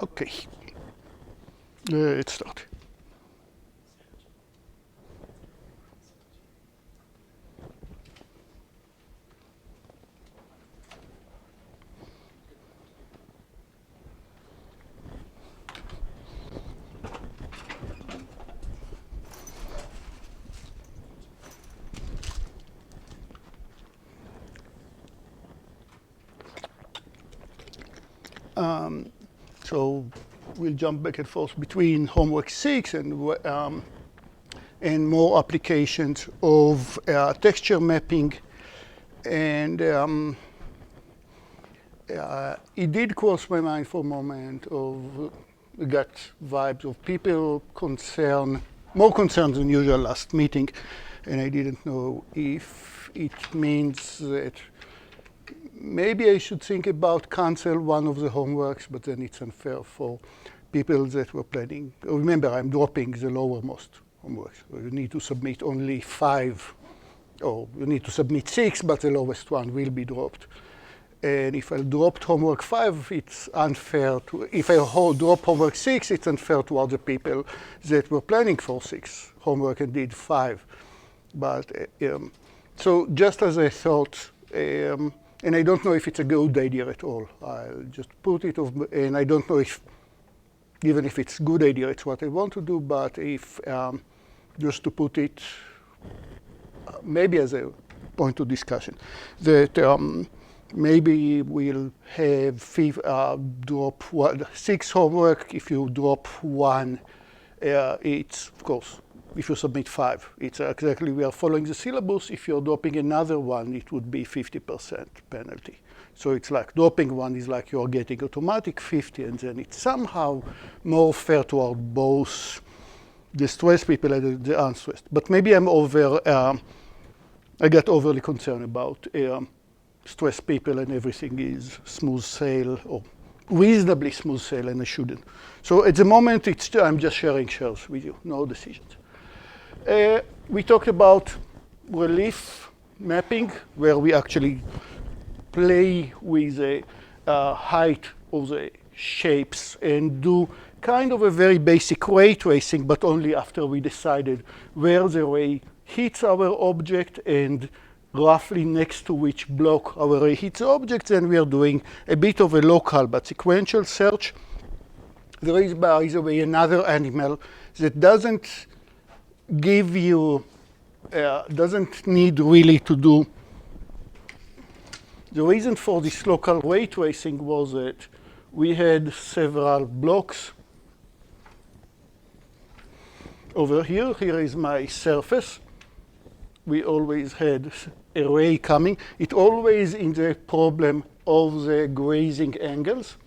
Okay, let's start. So we'll jump back and forth between homework 6 and more applications of texture mapping. And it did cross my mind for a moment of got vibes of people more concerned than usual last meeting, and I didn't know if it means that maybe I should think about cancel one of the homeworks, but then it's unfair for people that were planning. Remember, I'm dropping the lowermost homeworks. So you need to submit only 5, or you need to submit 6, but the lowest one will be dropped. And if I dropped homework 5, it's unfair to, if I drop homework 6, it's unfair to other people that were planning for 6 homework and did 5. But so just as I thought, and I don't know if it's a good idea at all. I'll just put it off, and I don't know if, even if it's a good idea, it's what I want to do, but if, just to put it maybe as a point of discussion, that maybe we'll have drop 6 homework. If you drop 1, it's, of course, if you submit 5, it's exactly, we are following the syllabus. If you're dropping another one, it would be 50% penalty. So it's like dropping 1 is like you're getting automatic 50, and then it's somehow more fair toward both the stressed people and the unstressed. But maybe I'm I get overly concerned about stressed people and everything is smooth sail or reasonably smooth sail, and I shouldn't. So at the moment, I'm just sharing shares with you, no decisions. We talked about relief mapping, where we actually play with the height of the shapes and do kind of a very basic ray tracing, but only after we decided where the ray hits our object and roughly next to which block our ray hits the object. Then we are doing a bit of a local but sequential search. There is, by the way, another animal that doesn't give you, doesn't need really to do. The reason for this local ray tracing was that we had several blocks over here. Here is my surface. We always had a ray coming. It always in the problem of the grazing angles.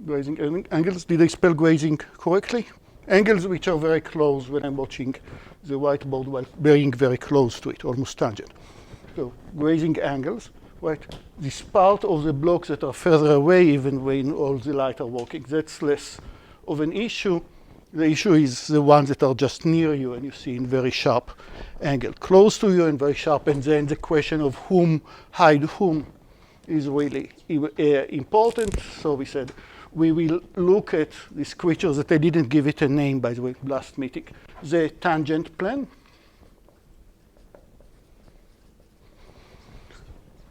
Grazing angles, did I spell grazing correctly? Angles which are very close when I'm watching the whiteboard while being very close to it, almost tangent. So grazing angles, right? This part of the blocks that are further away, even when all the light are working, that's less of an issue. The issue is the ones that are just near you and you see in very sharp angle. Close to you and very sharp, and then the question of whom hide whom is really important. So we said we will look at these creatures that I didn't give it a name, by the way, last meeting. The tangent plane.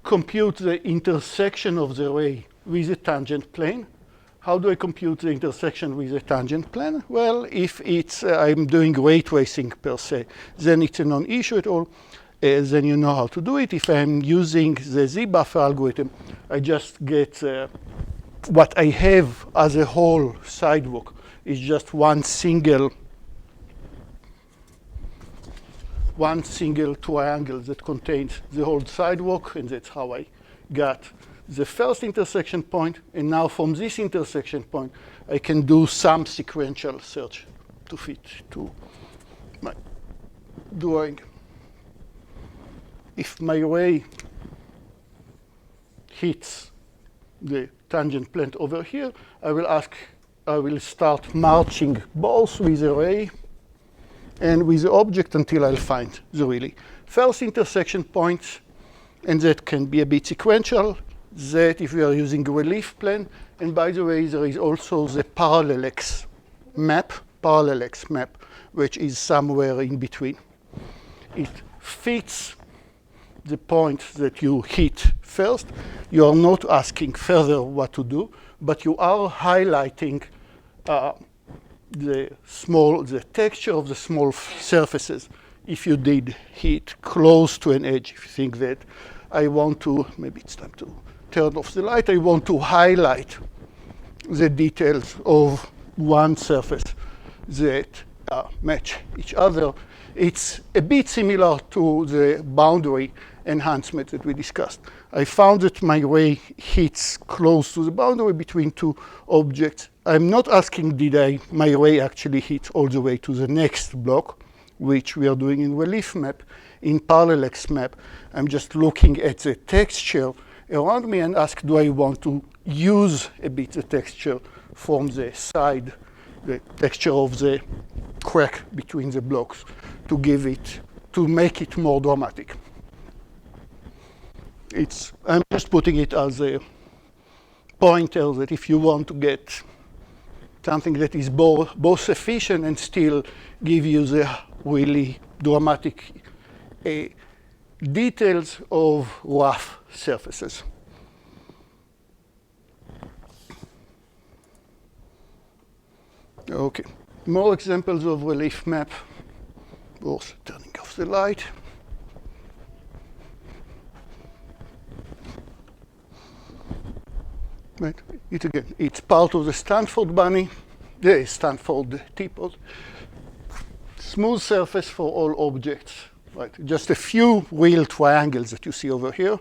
Compute the intersection of the ray with the tangent plane. How do I compute the intersection with the tangent plane? Well, if it's I'm doing ray tracing per se, then it's a non-issue at all. Then you know how to do it. If I'm using the Z-buffer algorithm, I just get what I have as a whole sidewalk is just one single triangle that contains the whole sidewalk, and that's how I got the first intersection point. And now from this intersection point, I can do some sequential search to fit to my drawing. If my ray hits the tangent plane over here, I will start marching both with the ray and with the object until I'll find the really first intersection point, and that can be a bit sequential. that if we are using a relief plane, and by the way, there is also the parallax map, which is somewhere in between. It fits the point that you hit first. You are not asking further what to do, but you are highlighting the texture of the small surfaces. If you did hit close to an edge, if you think that I want to, maybe it's time to turn off the light, I want to highlight the details of one surface that match each other. It's a bit similar to the boundary enhancement that we discussed. I found that my ray hits close to the boundary between two objects. I'm not asking my ray actually hit all the way to the next block, which we are doing in relief map. In parallax map, I'm just looking at the texture around me and ask, do I want to use a bit the texture from the side, the texture of the crack between the blocks, to make it more dramatic. I'm just putting it as a pointer that if you want to get something that is both efficient and still give you the really dramatic details of rough surfaces. Okay, more examples of relief map. Also turning off the light. Right. It's part of the Stanford bunny, the Stanford teapot. Smooth surface for all objects. Right. Just a few real triangles that you see over here.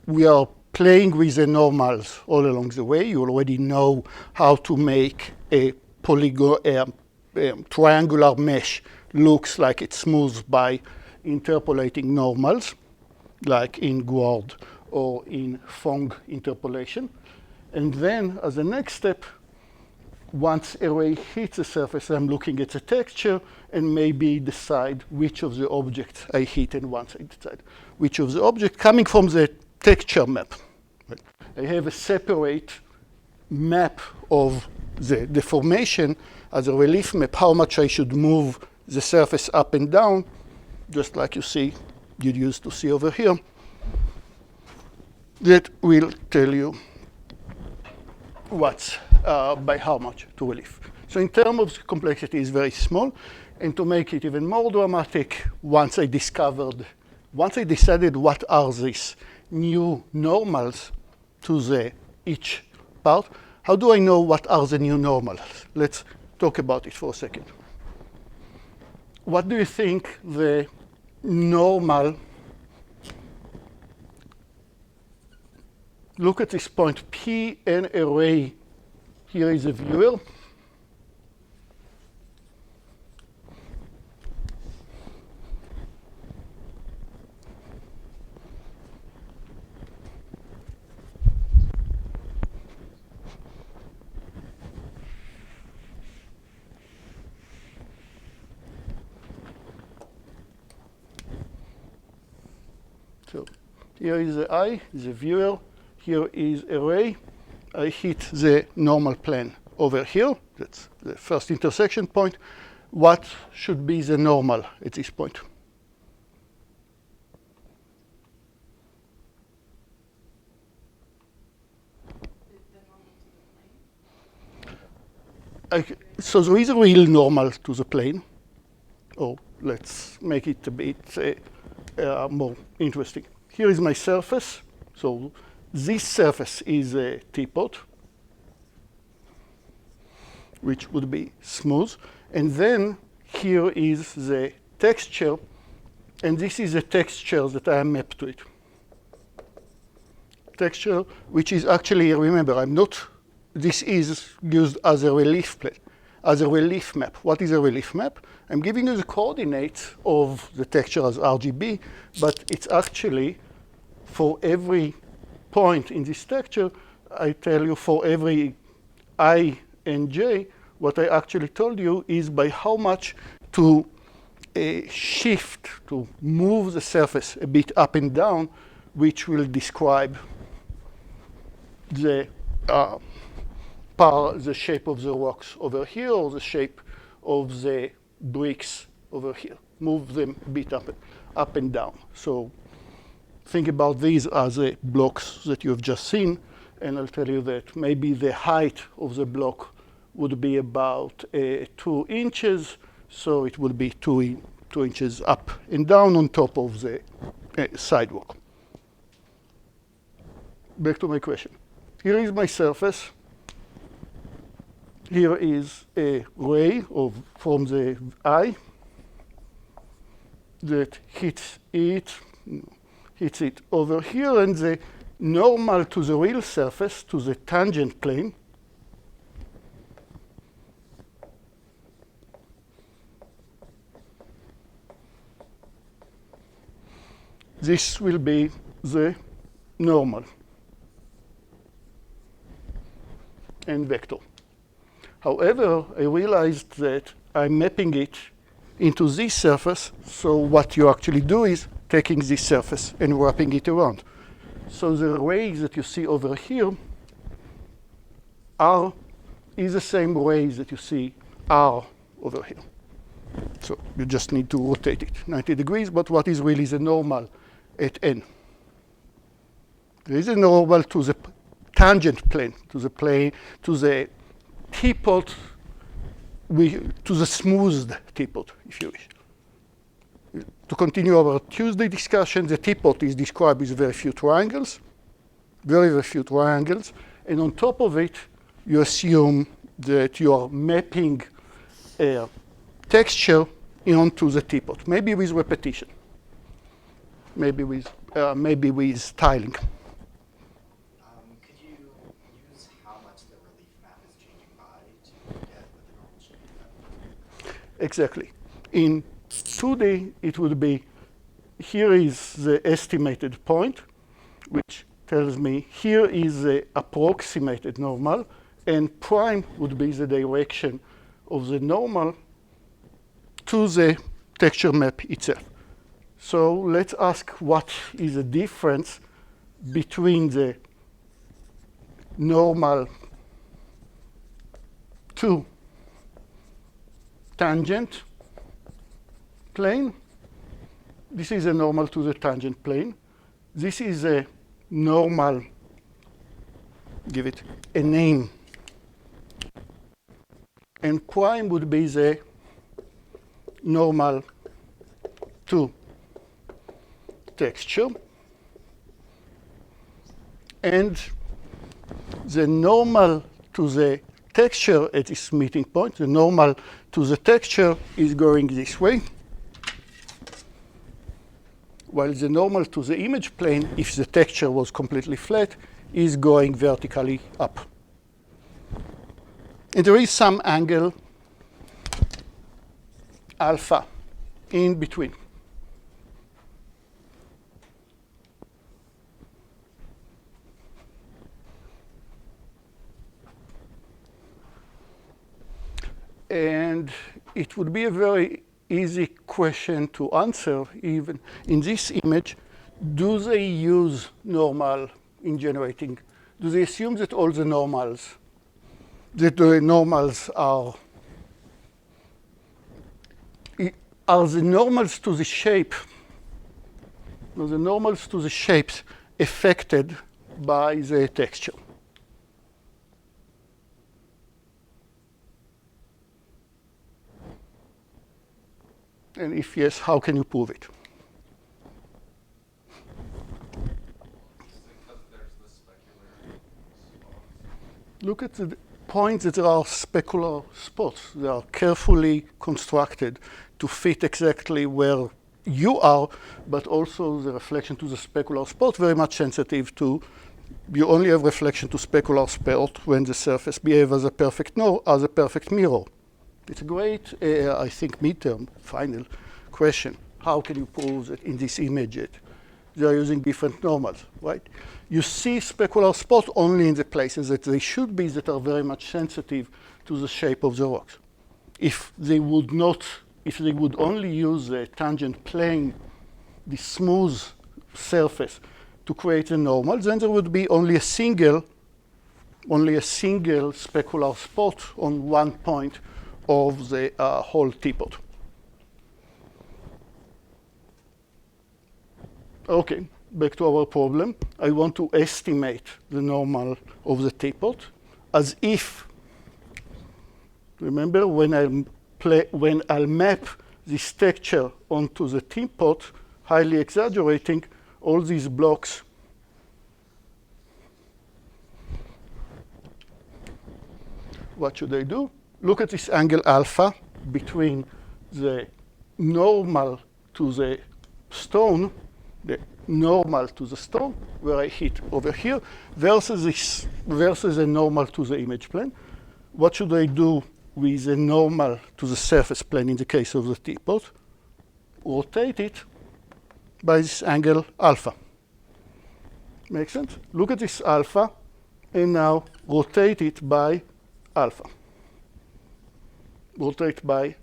We are playing with the normals all along the way. You already know how to make a triangular mesh looks like it's smooth by interpolating normals, like in Guard or in Phong interpolation. And then, as a next step, once a ray hits the surface, I'm looking at the texture and maybe decide which of the objects I hit, and once I decide which of the objects, coming from the texture map. Right. I have a separate map of the deformation as a relief map, how much I should move the surface up and down, just like you used to see over here. That will tell you what's by how much to relief. So in terms of complexity, is very small. And to make it even more dramatic, once I decided what are these new normals to each part, how do I know what are the new normals? Let's talk about it for a second. What do you think the normal? Look at this point, P and array. Here is a viewer. So here is the eye, the viewer. Here is array. I hit the normal plane over here. That's the first intersection point. What should be the normal at this point? So there is a real normal to the plane. Or let's make it a bit more interesting. Here is my surface. So this surface is a teapot, which would be smooth. And then here is the texture. And this is the texture that I am mapped to it. Texture, which is actually, remember, this is used as a relief plane, as a relief map. What is a relief map? I'm giving you the coordinates of the texture as RGB, but it's actually for every point in this texture, I tell you for every I and j, what I actually told you is by how much to shift, to move the surface a bit up and down, which will describe the the shape of the rocks over here or the shape of the bricks over here. Move them a bit up and down. So think about these as the blocks that you have just seen, and I'll tell you that maybe the height of the block would be about 2 inches, so it would be 2 inches up and down on top of the sidewalk. Back to my question. Here is my surface. Here is a ray from the eye that hits it over here, and the normal to the real surface, to the tangent plane, this will be the normal and vector. However, I realized that I'm mapping it into this surface, so what you actually do is taking this surface and wrapping it around. So the rays that you see over here is the same rays that you see are over here. So you just need to rotate it 90 degrees, but what is really the normal at n? There is a normal to the tangent plane, to the teapot, to the smoothed teapot, if you wish. To continue our Tuesday discussion, the teapot is described with very few triangles, very few triangles, and on top of it, you assume that you are mapping a texture onto the teapot, maybe with repetition, maybe with tiling. Could you use how much the relief map is changing by to get what the normal shape is? Exactly. In 2D, it would be, here is the estimated point, which tells me here is the approximated normal, and prime would be the direction of the normal to the texture map itself. So let's ask what is the difference between the normal to tangent plane. This is a normal to the tangent plane. This is a normal, give it a name. And prime would be the normal to texture. And the normal to the texture at this meeting point, the normal to the texture is going this way, while the normal to the image plane, if the texture was completely flat, is going vertically up. And there is some angle alpha in between. And it would be a very easy question to answer, even in this image. Do they use normal in generating? Do they assume that all the normals, that the normals are the normals to the shape, are the normals to the shapes affected by the texture? And if yes, how can you prove it? Because there's the specular spots. Look at the points that there are specular spots. They are carefully constructed to fit exactly where you are, but also the reflection to the specular spot, very much sensitive to, you only have reflection to specular spot when the surface behaves as a perfect mirror. It's a great, I think, midterm final question. How can you prove that in this image they are using different normals, right? You see specular spot only in the places that they should be, that are very much sensitive to the shape of the rocks. If they would only use the tangent plane, the smooth surface, to create a normal, then there would be only a single only a single specular spot on one point of the whole teapot. Okay, back to our problem. I want to estimate the normal of the teapot as if, remember, when I'll map this texture onto the teapot, highly exaggerating, all these blocks what should I do? Look at this angle alpha between the normal to the stone, the normal to the stone, where I hit over here, versus the normal to the image plane. What should I do with the normal to the surface plane in the case of the teapot? Rotate it by this angle alpha. Make sense? Look at this alpha, and now rotate it by alpha. Rotate by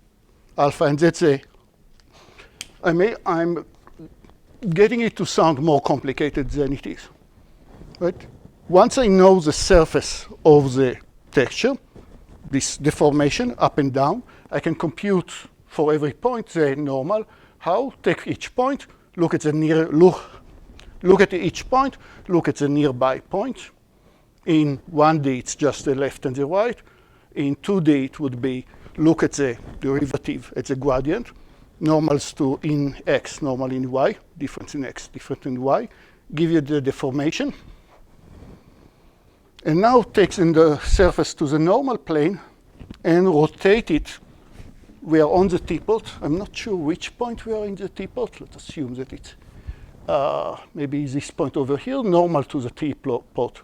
alpha, and that's I'm getting it to sound more complicated than it is, right? Once I know the surface of the texture, this deformation up and down, I can compute for every point the normal. How? Take each point, look at each point, look at the nearby point. In 1D, it's just the left and the right. In 2D, it would be look at the derivative at the gradient. Normals to in x, normal in y, difference in x, different in y, give you the deformation. And now takes in the surface to the normal plane and rotate it. We are on the teapot. I'm not sure which point we are in the teapot. Let's assume that it's maybe this point over here, normal to the teapot.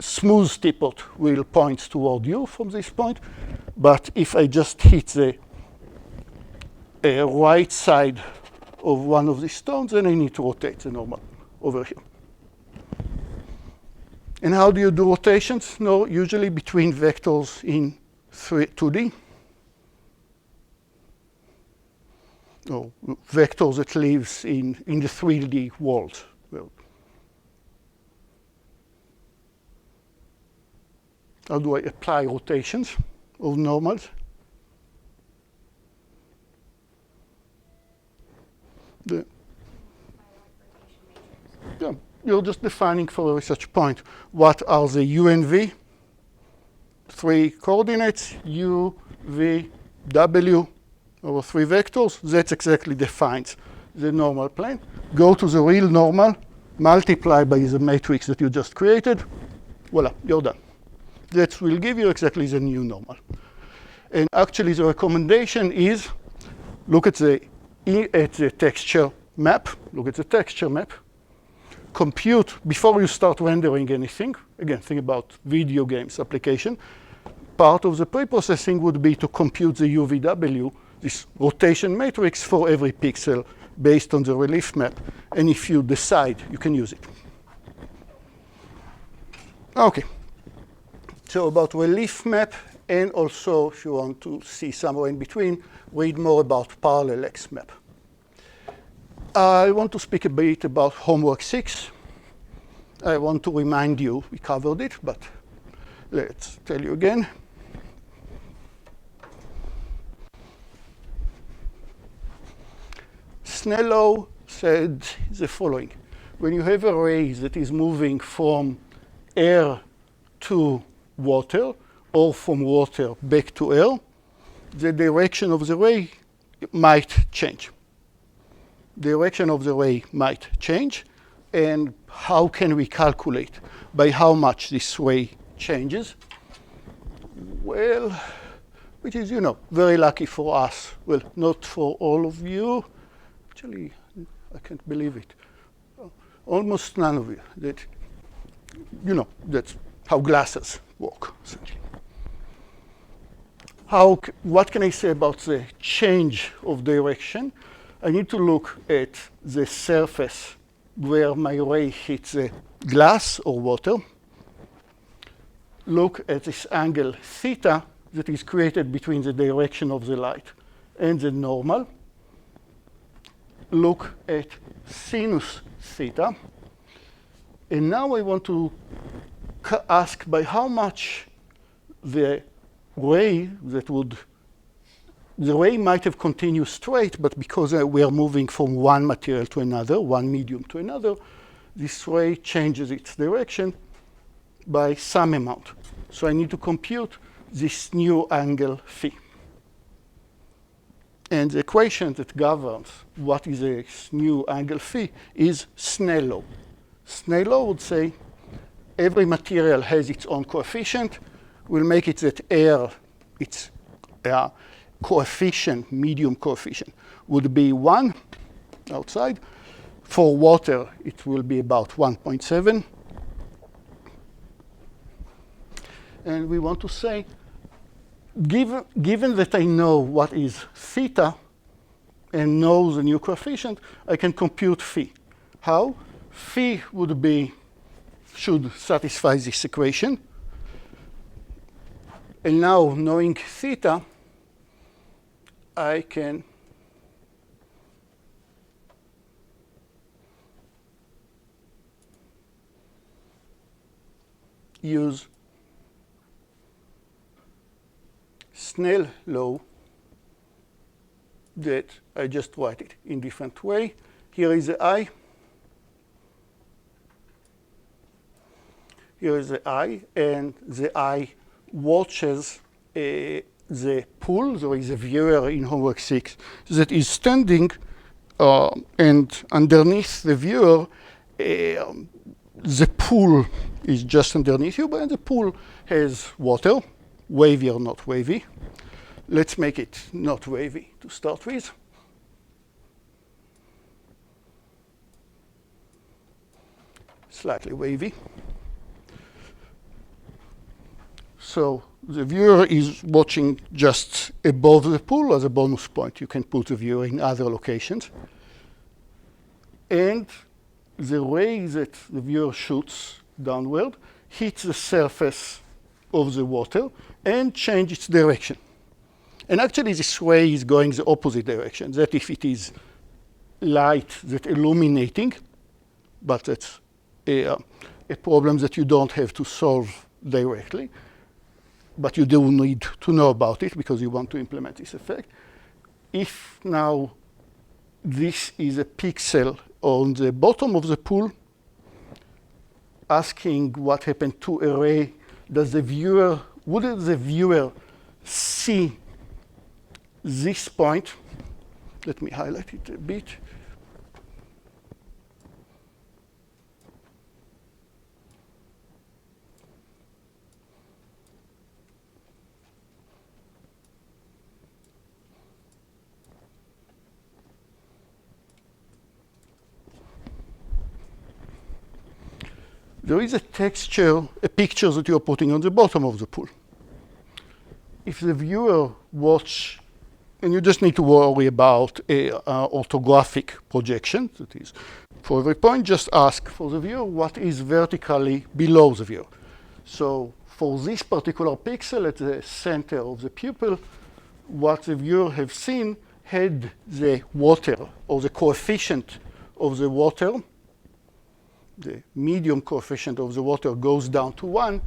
Smooth teapot will point toward you from this point. But if I just hit the right side of one of these stones, then I need to rotate the normal over here. And how do you do rotations? No, usually between vectors in 2D. Or vectors that lives in the 3D world. Well, how do I apply rotations of normals? Yeah, you're just defining for a such point what are the u and v, three coordinates, u, v, w, over three vectors. That exactly defines the normal plane. Go to the real normal, multiply by the matrix that you just created. Voila, you're done. That will give you exactly the new normal. And actually, the recommendation is look at the texture map. Look at the texture map. Compute before you start rendering anything. Again, think about video games application. Part of the pre-processing would be to compute the UVW, this rotation matrix for every pixel based on the relief map. And if you decide, you can use it. OK. So about relief map, and also, if you want to see somewhere in between, read more about parallel X map. I want to speak a bit about homework 6. I want to remind you, we covered it, but let's tell you again. Snellow said the following. When you have a ray that is moving from air to water, or from water back to air, the direction of the ray might change. Direction of the ray might change, and how can we calculate by how much this ray changes? Well, which is, very lucky for us. Well, not for all of you. Actually, I can't believe it. Almost none of you. That, that's how glasses work, essentially. What can I say about the change of direction? I need to look at the surface where my ray hits the glass or water. Look at this angle theta that is created between the direction of the light and the normal. Look at sinus theta. And now I want to ask by how much the ray the ray might have continued straight, but because we are moving from one material to another, one medium to another, this ray changes its direction by some amount. So I need to compute this new angle phi. And the equation that governs what is a new angle phi is Snell law. Snell law would say every material has its own coefficient. We'll make it that air, its coefficient, medium coefficient, would be 1 outside. For water, it will be about 1.7. And we want to say, given that I know what is theta and know the new coefficient, I can compute phi. How? Phi should satisfy this equation. And now, knowing theta, I can use Snell law that I just write it in different way. Here is the I. Here is the I, and the I watches the pool. There is a viewer in hw6 that is standing, and underneath the viewer, the pool is just underneath you, but the pool has water, wavy or not wavy. Let's make it not wavy to start with. Slightly wavy. So the viewer is watching just above the pool as a bonus point. You can put the viewer in other locations. And the ray that the viewer shoots downward hits the surface of the water and changes its direction. And actually, this ray is going the opposite direction. That if it is light that illuminating, but that's a problem that you don't have to solve directly. But you do need to know about it because you want to implement this effect. If now this is a pixel on the bottom of the pool, asking what happened to a ray, wouldn't the viewer see this point? Let me highlight it a bit. There is a texture, a picture that you're putting on the bottom of the pool. If the viewer watch, and you just need to worry about a orthographic projection, that is, for every point, just ask for the viewer what is vertically below the viewer. So for this particular pixel at the center of the pupil, what the viewer have seen had the water, or the coefficient of the water, the medium coefficient of the water goes down to 1.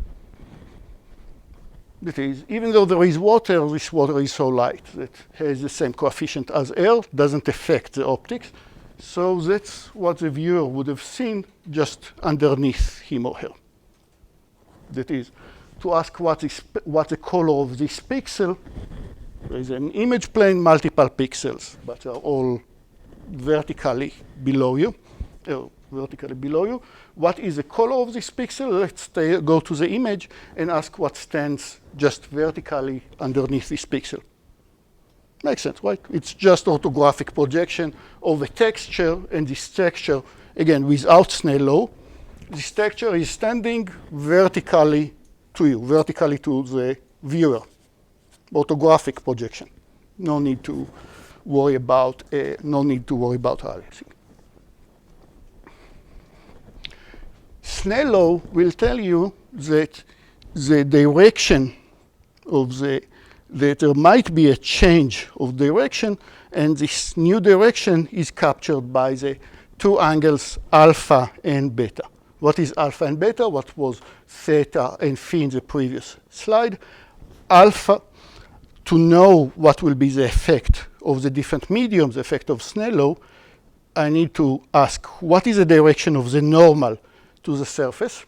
That is, even though there is water, this water is so light that has the same coefficient as air, doesn't affect the optics. So that's what the viewer would have seen just underneath him or her. That is, to ask what the color of this pixel. There is an image plane, multiple pixels, but they're all vertically below you. What is the color of this pixel? Let's go to the image and ask what stands just vertically underneath this pixel. Makes sense, right? It's just orthographic projection of a texture, and this texture, again, without Snell law, this texture is standing vertically to you, vertically to the viewer. Orthographic projection. No need to worry about aliasing. Snell law will tell you that the direction of that there might be a change of direction, and this new direction is captured by the two angles alpha and beta. What is alpha and beta? What was theta and phi in the previous slide? Alpha, to know what will be the effect of the different mediums, the effect of Snell law, I need to ask, what is the direction of the normal to the surface?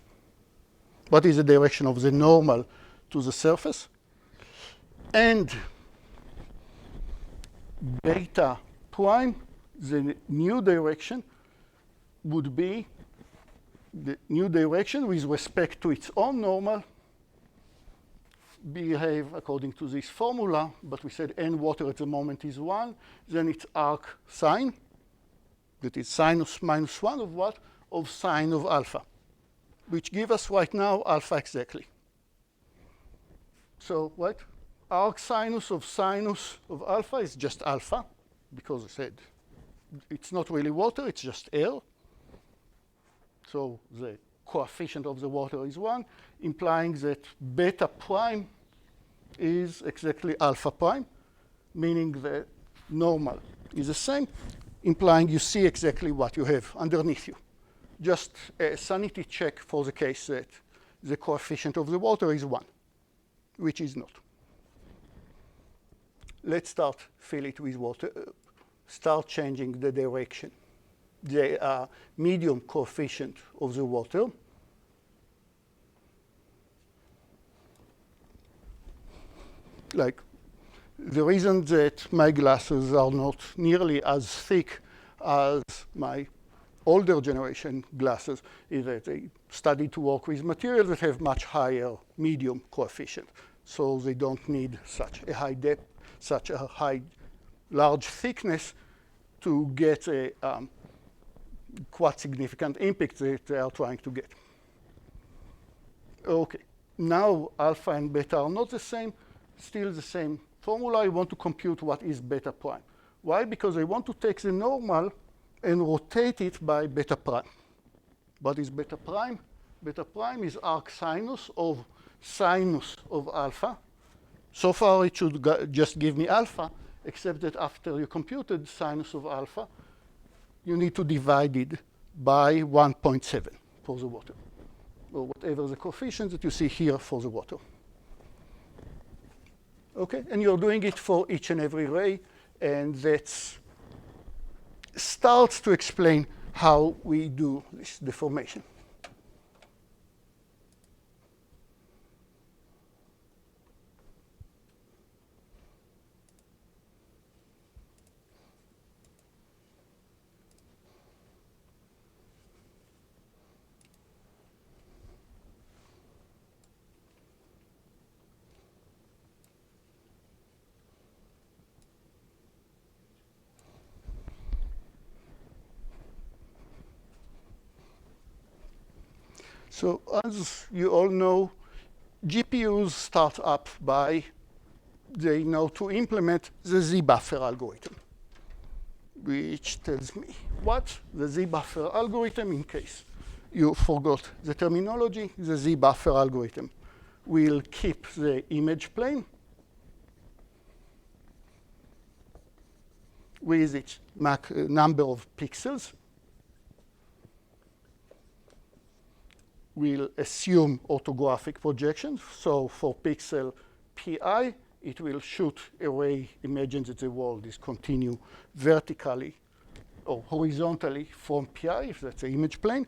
What is the direction of the normal to the surface? And beta prime, the new direction, would be the new direction with respect to its own normal, behave according to this formula, but we said n water at the moment is 1, then it's arc sine, that is sinus minus 1 of what? Of sine of alpha, which give us right now alpha exactly. So what? Arc sinus of alpha is just alpha, because I said it's not really water, it's just air. So the coefficient of the water is 1, implying that beta prime is exactly alpha prime, meaning the normal is the same, implying you see exactly what you have underneath you. Just a sanity check for the case that the coefficient of the water is 1, which is not. Let's fill it with water, start changing the direction. The medium coefficient of the water. Like, the reason that my glasses are not nearly as thick as my older generation glasses is that they study to work with materials that have much higher medium coefficient. So they don't need such a high depth, such a large thickness to get a quite significant impact that they are trying to get. Okay, now alpha and beta are not the same, still the same formula. I want to compute what is beta prime. Why? Because I want to take the normal and rotate it by beta prime. What is beta prime? Beta prime is arc sinus of alpha. So far it should just give me alpha, except that after you computed sinus of alpha, you need to divide it by 1.7 for the water, or whatever the coefficient that you see here for the water. Okay, and you're doing it for each and every ray, and that starts to explain how we do this deformation. So as you all know, GPUs start up by, they know to implement the Z-buffer algorithm, which tells me what? The Z-buffer algorithm, in case you forgot the terminology, the Z-buffer algorithm will keep the image plane with its number of pixels, will assume orthographic projections. So for pixel pi, it will shoot a ray, imagine that the world is continue vertically or horizontally from pi, if that's the image plane.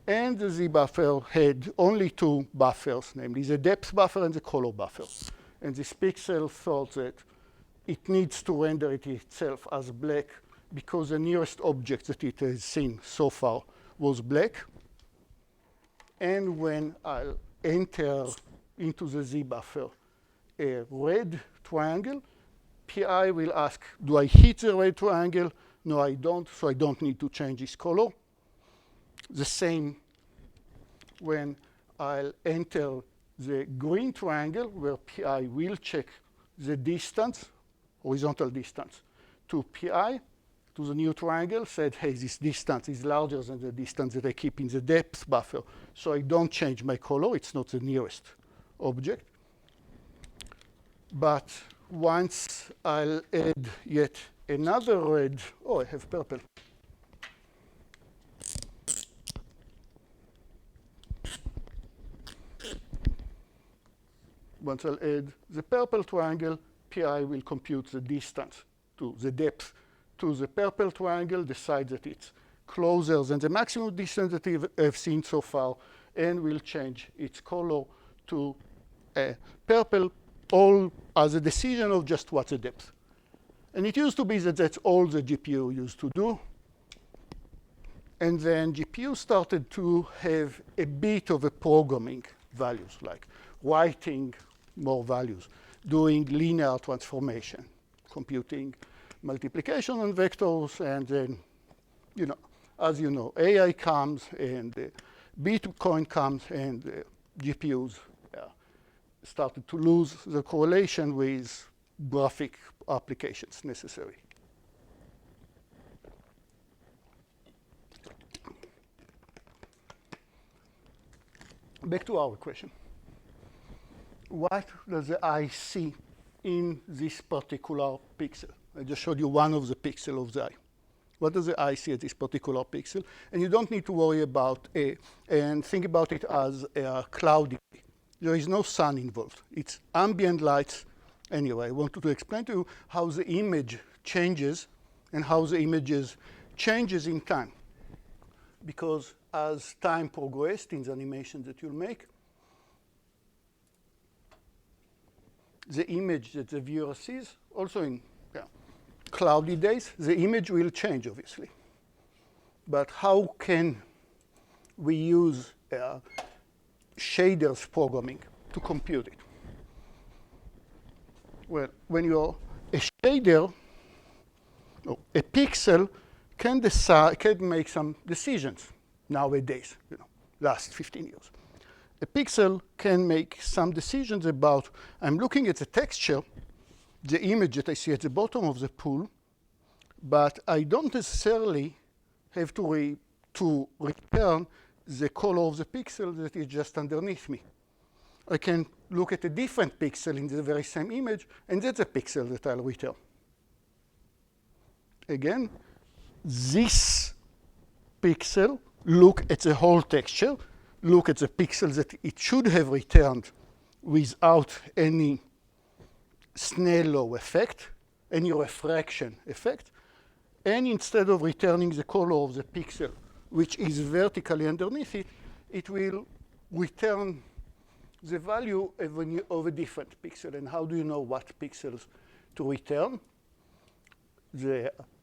And the Z-buffer had only two buffers, namely the depth buffer and the color buffer. And this pixel thought that it needs to render it itself as black because the nearest object that it has seen so far was black. And when I'll enter into the Z-buffer a red triangle, pi will ask, do I hit the red triangle? No, I don't, so I don't need to change its color. The same when I'll enter the green triangle, where pi will check the distance, horizontal distance, to pi, to the new triangle, said, hey, this distance is larger than the distance that I keep in the depth buffer, so I don't change my color. It's not the nearest object. But once I'll add yet another red, oh, I have purple. Once I'll add the purple triangle, pi will compute the distance to the depth to the purple triangle, decide that it's closer than the maximum distance that I've seen so far, and will change its color to purple, all as a decision of just what's the depth. And it used to be that that's all the GPU used to do. And then GPU started to have a bit of a programming values, like writing more values, doing linear transformation, computing multiplication on vectors, and then, as you know, AI comes, and Bitcoin comes, and GPUs started to lose the correlation with graphic applications necessary. Back to our question. What does the eye see in this particular pixel? I just showed you one of the pixels of the eye. What does the eye see at this particular pixel? And you don't need to worry about and think about it as a cloudy. There is no sun involved. It's ambient light. Anyway, I wanted to explain to you how the image changes and how the images changes in time. Because as time progressed in the animation that you'll make, the image that the viewer sees, also in cloudy days, the image will change, obviously. But how can we use shaders programming to compute it? Well, when you're a shader, a pixel can make some decisions nowadays, last 15 years. A pixel can make some decisions about, I'm looking at the texture, the image that I see at the bottom of the pool, but I don't necessarily have to return the color of the pixel that is just underneath me. I can look at a different pixel in the very same image, and that's a pixel that I'll return. Again, this pixel look at the whole texture, look at the pixels that it should have returned without any Snell law effect, any refraction effect, and instead of returning the color of the pixel, which is vertically underneath it, it will return the value of a different pixel. And how do you know what pixels to return?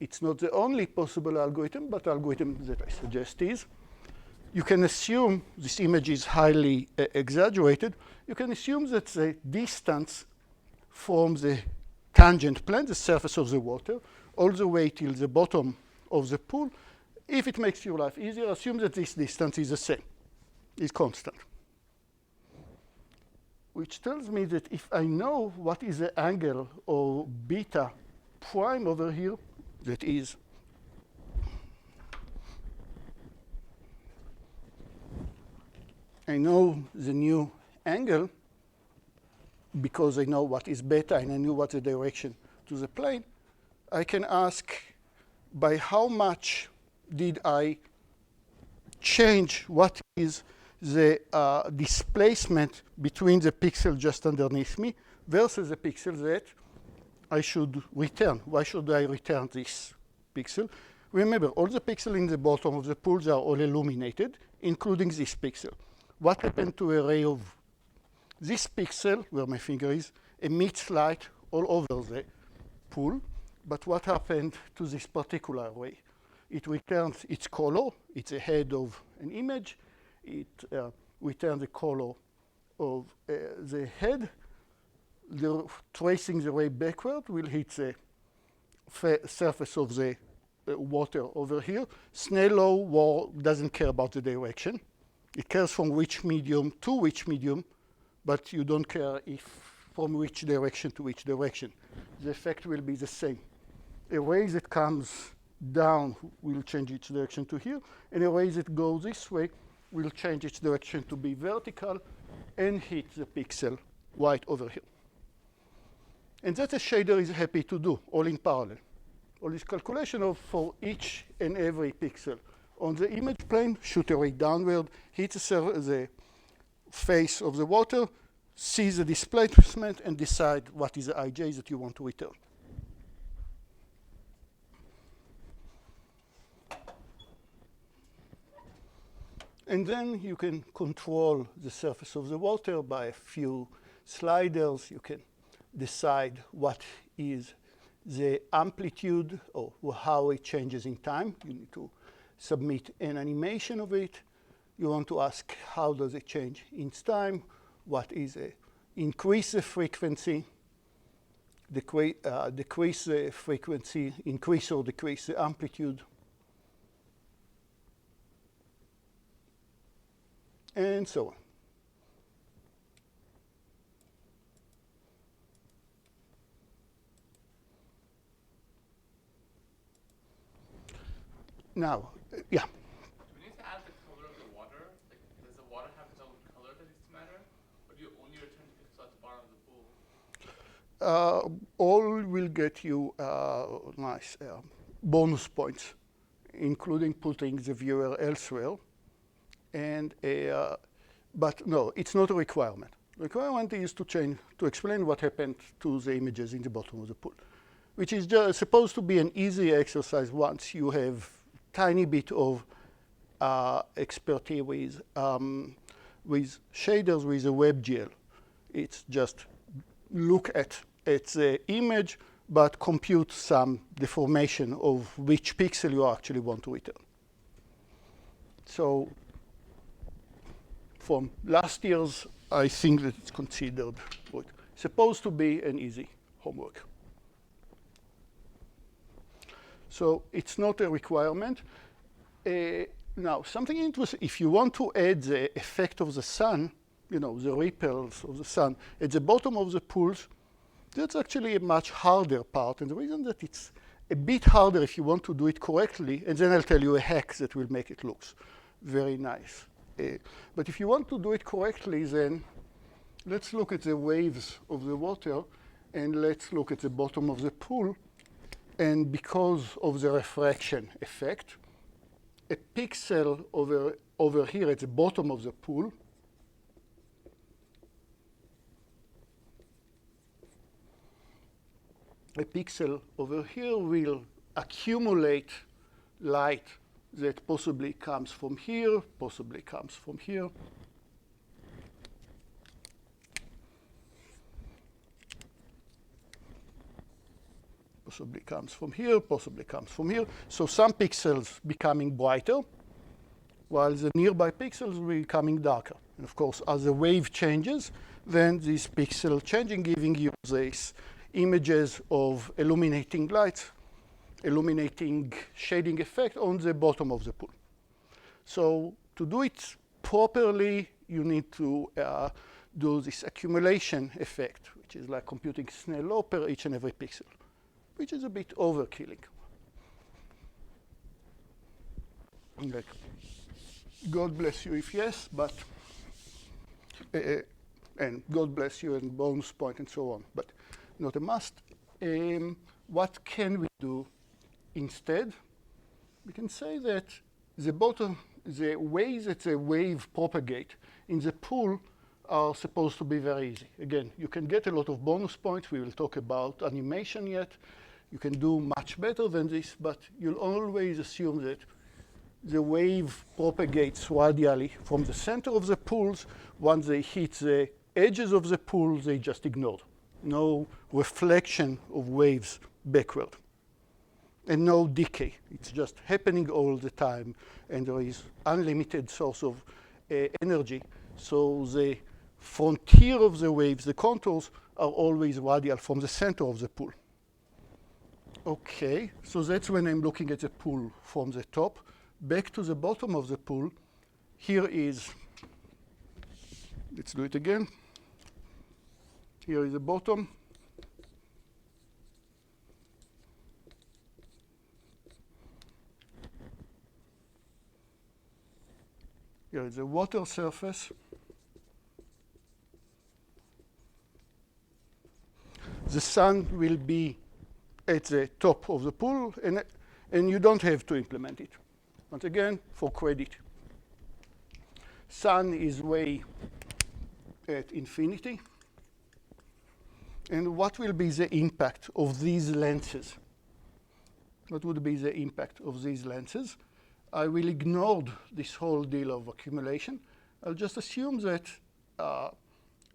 It's not the only possible algorithm, but algorithm that I suggest is, you can assume this image is highly exaggerated. You can assume that the distance from the tangent plane, the surface of the water, all the way till the bottom of the pool. If it makes your life easier, assume that this distance is the same, is constant. Which tells me that if I know what is the angle of beta prime over here, that is I know the new angle because I know what is beta and I knew what the direction to the plane, I can ask by how much did I change what is the displacement between the pixel just underneath me versus the pixel that I should return. Why should I return this pixel? Remember, all the pixels in the bottom of the pools are all illuminated, including this pixel. What happened to a ray of this pixel, where my finger is, emits light all over the pool. But what happened to this particular ray? It returns its color. It's a head of an image. It returns the color of the head. Tracing the ray backward will hit the surface of the water over here. Snell law doesn't care about the direction. It cares from which medium to which medium, but you don't care if from which direction to which direction. The effect will be the same. A ray that comes down will change its direction to here, and a ray that goes this way will change its direction to be vertical and hit the pixel right over here. And that a shader is happy to do, all in parallel. All this calculation for each and every pixel. On the image plane, shoot a ray downward, hit the face of the water, see the displacement and decide what is the ij that you want to return. And then you can control the surface of the water by a few sliders. You can decide what is the amplitude or how it changes in time. You need to submit an animation of it. You want to ask how does it change in time, what is a increase the frequency, decrease the frequency, increase or decrease the amplitude, and so on. Now, yeah. Do we need to add the color of the water? Like, does the water have its own color that needs to matter? Or do you only return pixels at the bottom of the pool? All will get you nice bonus points, including putting the viewer elsewhere. And but no, it's not a requirement. The requirement is to explain what happened to the images in the bottom of the pool, which is just supposed to be an easy exercise once you have tiny bit of expertise with shaders with a WebGL. It's just look at the image, but compute some deformation of which pixel you actually want to return. So from last year's, I think that it's considered good. Supposed to be an easy homework. So it's not a requirement. Now, something interesting, if you want to add the effect of the sun, you know, the ripples of the sun at the bottom of the pools, that's actually a much harder part. And the reason that it's a bit harder if you want to do it correctly, and then I'll tell you a hack that will make it look very nice. But if you want to do it correctly, then let's look at the waves of the water, and let's look at the bottom of the pool. And because of the refraction effect, a pixel over here at the bottom of the pool will accumulate light that possibly comes from here, possibly comes from here. Possibly comes from here, possibly comes from here. So some pixels becoming brighter, while the nearby pixels will be becoming darker. And of course, as the wave changes, then this pixel changing, giving you these images of illuminating light, illuminating shading effect on the bottom of the pool. So to do it properly, you need to do this accumulation effect, which is like computing Snell law per each and every pixel, which is a bit overkilling. Like, God bless you if yes, but, and God bless you and bonus point and so on, but not a must. What can we do instead? We can say that the ways that the wave propagate in the pool are supposed to be very easy. Again, you can get a lot of bonus points. We will talk about animation yet. You can do much better than this, but you'll always assume that the wave propagates radially from the center of the pools. Once they hit the edges of the pool, they just ignored. No reflection of waves backward. And no decay. It's just happening all the time, and there is unlimited source of energy. So the frontier of the waves, the contours, are always radial from the center of the pool. Okay, so that's when I'm looking at the pool from the top. Back to the bottom of the pool, here is, let's do it again. Here is the bottom. Here is the water surface. The sun will be at the top of the pool, and you don't have to implement it. Once again, for credit. Sun is way at infinity. And what will be the impact of these lenses? What would be the impact of these lenses? I will ignore this whole deal of accumulation. I'll just assume that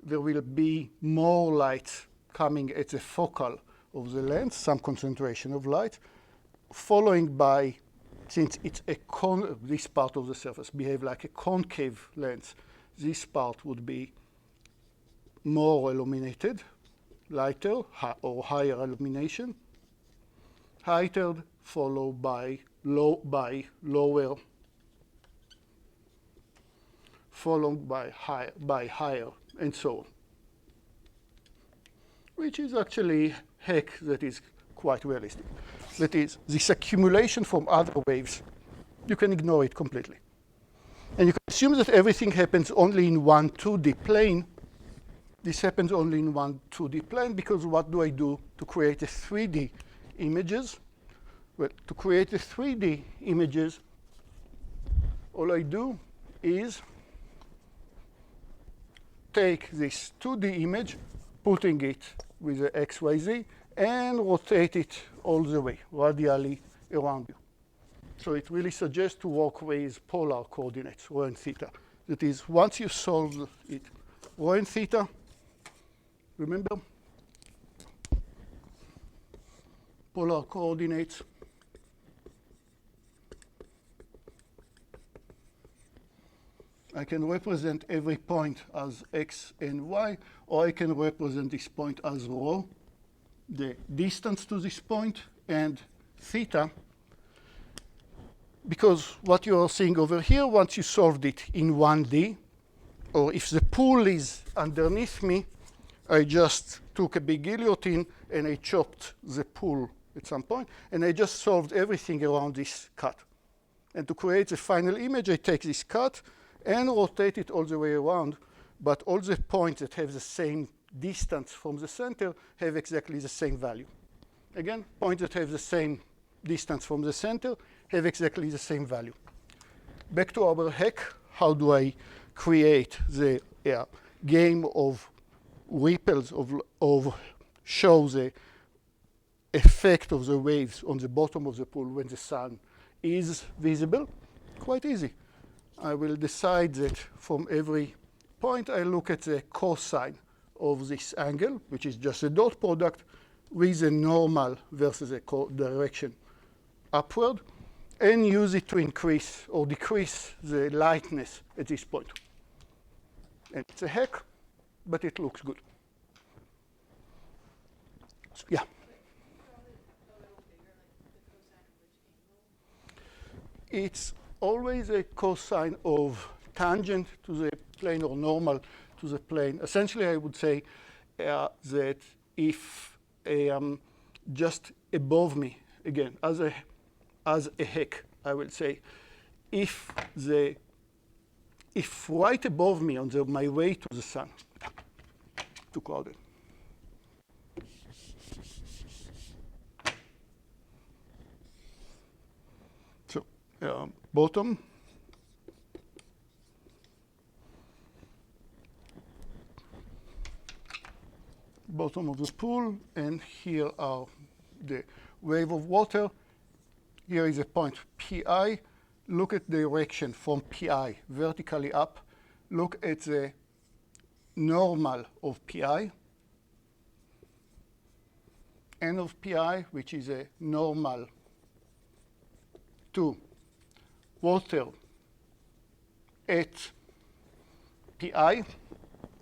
there will be more light coming at the focal of the lens, some concentration of light, following by, since it's this part of the surface behave like a concave lens, this part would be more illuminated, lighter or higher illumination, heightened followed by lower, followed by higher, and so on. Which is actually heck that is quite realistic. That is, this accumulation from other waves, you can ignore it completely. And you can assume that everything happens only in one 2D plane. This happens only in one 2D plane because what do I do to create a 3D images? Well, to create the 3D images, all I do is take this 2D image, putting it with the XYZ, and rotate it all the way, radially around you. So it really suggests to work with polar coordinates, rho and theta. That is, once you solve it, rho and theta, remember, polar coordinates, I can represent every point as x and y, or I can represent this point as rho, the distance to this point, and theta, because what you are seeing over here, once you solved it in 1D, or if the pool is underneath me, I just took a big guillotine and I chopped the pool at some point, and I just solved everything around this cut. And to create the final image, I take this cut and rotate it all the way around, but all the points that have the same distance from the center have exactly the same value. Again, points that have the same distance from the center have exactly the same value. Back to our hack, how do I create the game of ripples of show the effect of the waves on the bottom of the pool when the sun is visible? Quite easy. I will decide that from every point I look at the cosine of this angle, which is just a dot product with a normal versus a direction upward, and use it to increase or decrease the lightness at this point. And it's a hack, but it looks good. So, yeah. It's always a cosine of tangent to the plane or normal to the plane. Essentially, I would say that if just above me, again, as a heck, I will say, if right above me on my way to the sun, too crowded. So bottom. Bottom of the pool, and here are the wave of water. Here is a point pi. Look at the direction from pi vertically up. Look at the normal of pi, n of pi, which is a normal to water at pi.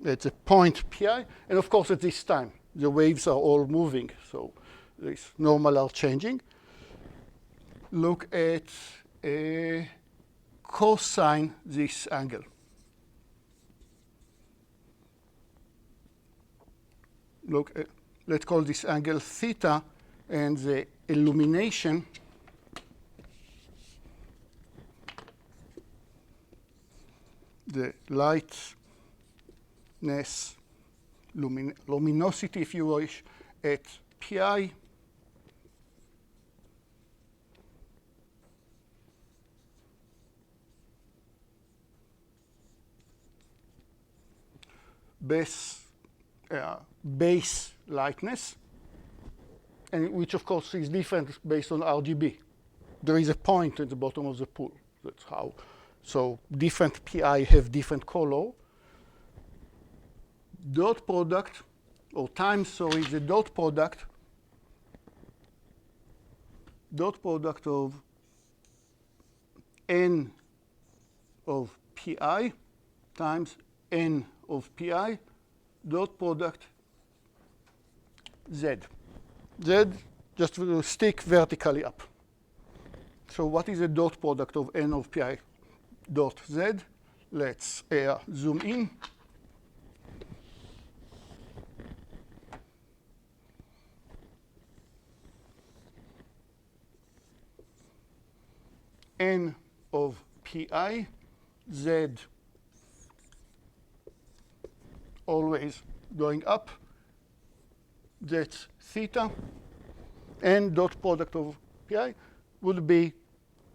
That's a point pi. And of course, at this time, the waves are all moving, so this normal are changing. Look at cosine this angle. Look at, let's call this angle theta, and the illumination the lightness, luminosity, if you wish, at pi base, base lightness, and which of course is different based on RGB. There is a point at the bottom of the pool. That's how. So different PI have different color. Dot product, or times, sorry, the dot product of n of pi times n of pi dot product z. Z just will stick vertically up. So what is the dot product of n of pi dot z? Let's zoom in. N of pi, z always going up, that's theta, and dot product of pi would be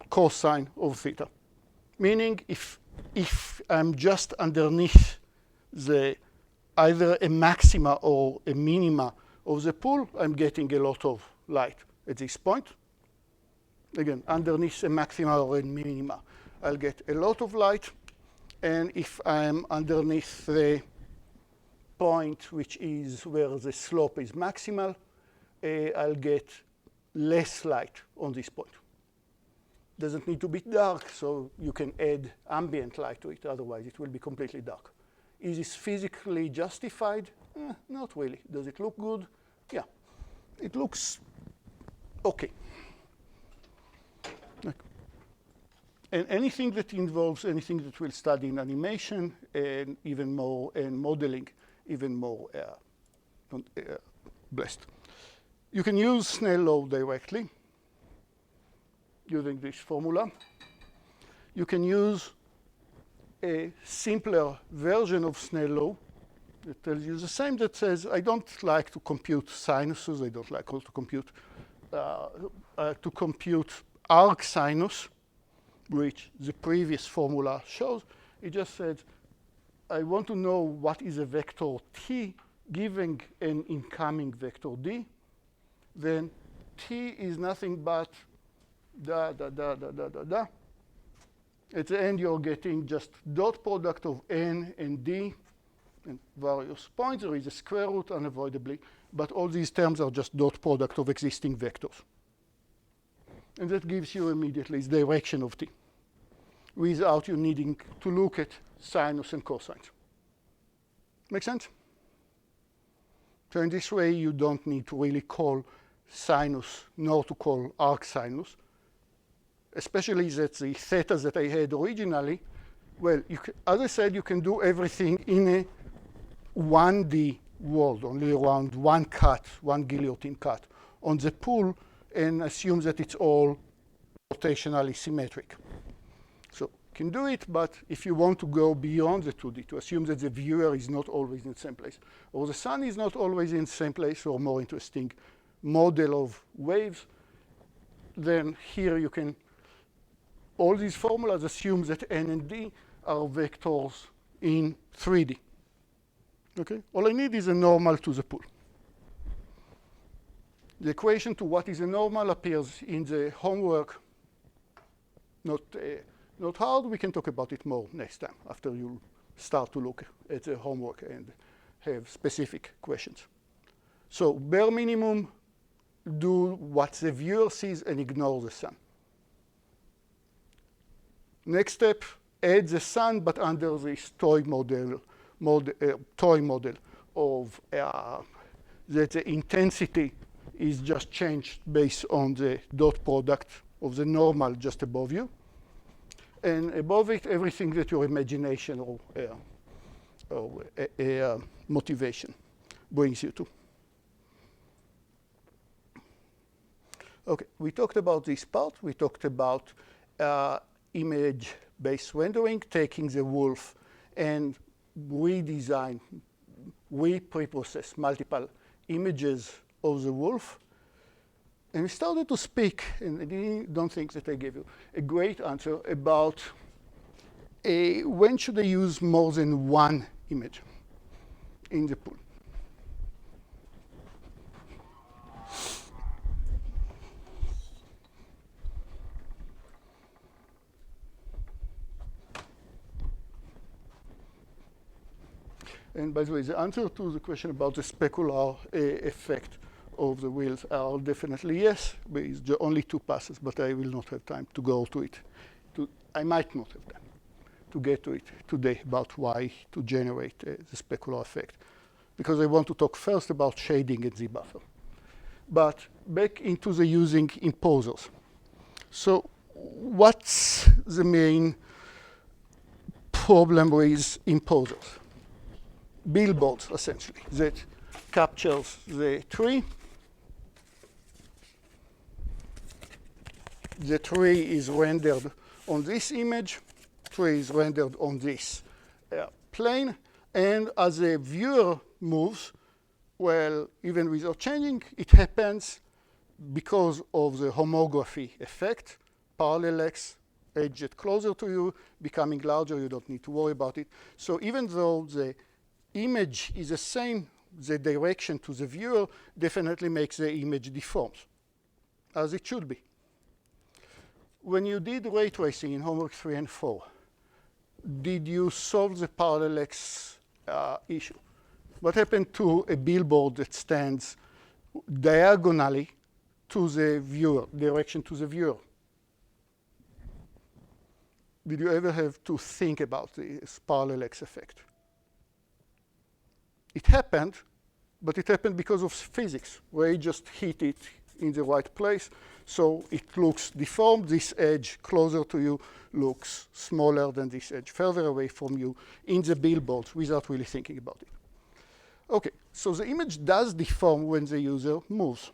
cosine of theta. Meaning if I'm just underneath the either a maxima or a minima of the pool, I'm getting a lot of light at this point. Again, underneath a maxima or a minima, I'll get a lot of light. And if I'm underneath the point which is where the slope is maximal, I'll get less light on this point. Doesn't need to be dark, so you can add ambient light to it, otherwise it will be completely dark. Is this physically justified? Not really. Does it look good? Yeah, it looks okay. And anything that involves anything that we'll study in animation and even more, and modeling, even more blessed. You can use Snell law directly using this formula. You can use a simpler version of Snell law that tells you the same, that says, I don't like to compute sinuses. I don't like to compute arc sinus, which the previous formula shows. It just says, I want to know what is a vector t giving an incoming vector d. Then t is nothing but da, da, da, da, da, da, da. At the end, you're getting just dot product of n and d and various points. There is a square root unavoidably, but all these terms are just dot product of existing vectors. And that gives you immediately the direction of t, without you needing to look at sinus and cosines. Make sense? So in this way, you don't need to really call sinus, nor to call arc sinus, especially that the theta that I had originally, well, as I said, you can do everything in a 1D world, only around one cut, one guillotine cut on the pool, and assume that it's all rotationally symmetric. So you can do it, but if you want to go beyond the 2D, to assume that the viewer is not always in the same place, or the sun is not always in the same place, or more interesting model of waves, then here you can, all these formulas assume that n and d are vectors in 3D. Okay? All I need is a normal to the pool. The equation to what is a normal appears in the homework. Not hard. We can talk about it more next time after you start to look at the homework and have specific questions. So bare minimum, do what the viewer sees and ignore the sun. Next step, add the sun, but under this toy model of that the intensity is just changed based on the dot product of the normal just above you. And above it, everything that your imagination or motivation brings you to. Okay, we talked about this part. We talked about image-based rendering, taking the wolf and redesign, pre-process multiple images of the wolf. And we started to speak, and I don't think that I gave you a great answer about when should I use more than one image. in the pool. And by the way, the answer to the question about the specular effect of the wheels are definitely yes. But it's only 2 passes, but I will not have time to go to it. I might not have time to get to it today about why to generate the specular effect, because I want to talk first about shading and z-buffer. But back into the using imposers. So what's the main problem with imposers? Billboards, essentially, that captures the tree. The tree is rendered on this image. Tree is rendered on this plane. And as the viewer moves, well, even without changing, it happens because of the homography effect. Parallax, edge get closer to you, becoming larger, you don't need to worry about it. So even though the image is the same, the direction to the viewer definitely makes the image deformed, as it should be. When you did ray tracing in homework 3 and 4, did you solve the parallax issue? What happened to a billboard that stands diagonally to the viewer, direction to the viewer? Did you ever have to think about this parallax effect? It happened, but it happened because of physics. Ray just hit it in the right place, so it looks deformed. This edge closer to you looks smaller than this edge further away from you in the billboards without really thinking about it. OK, so the image does deform when the user moves,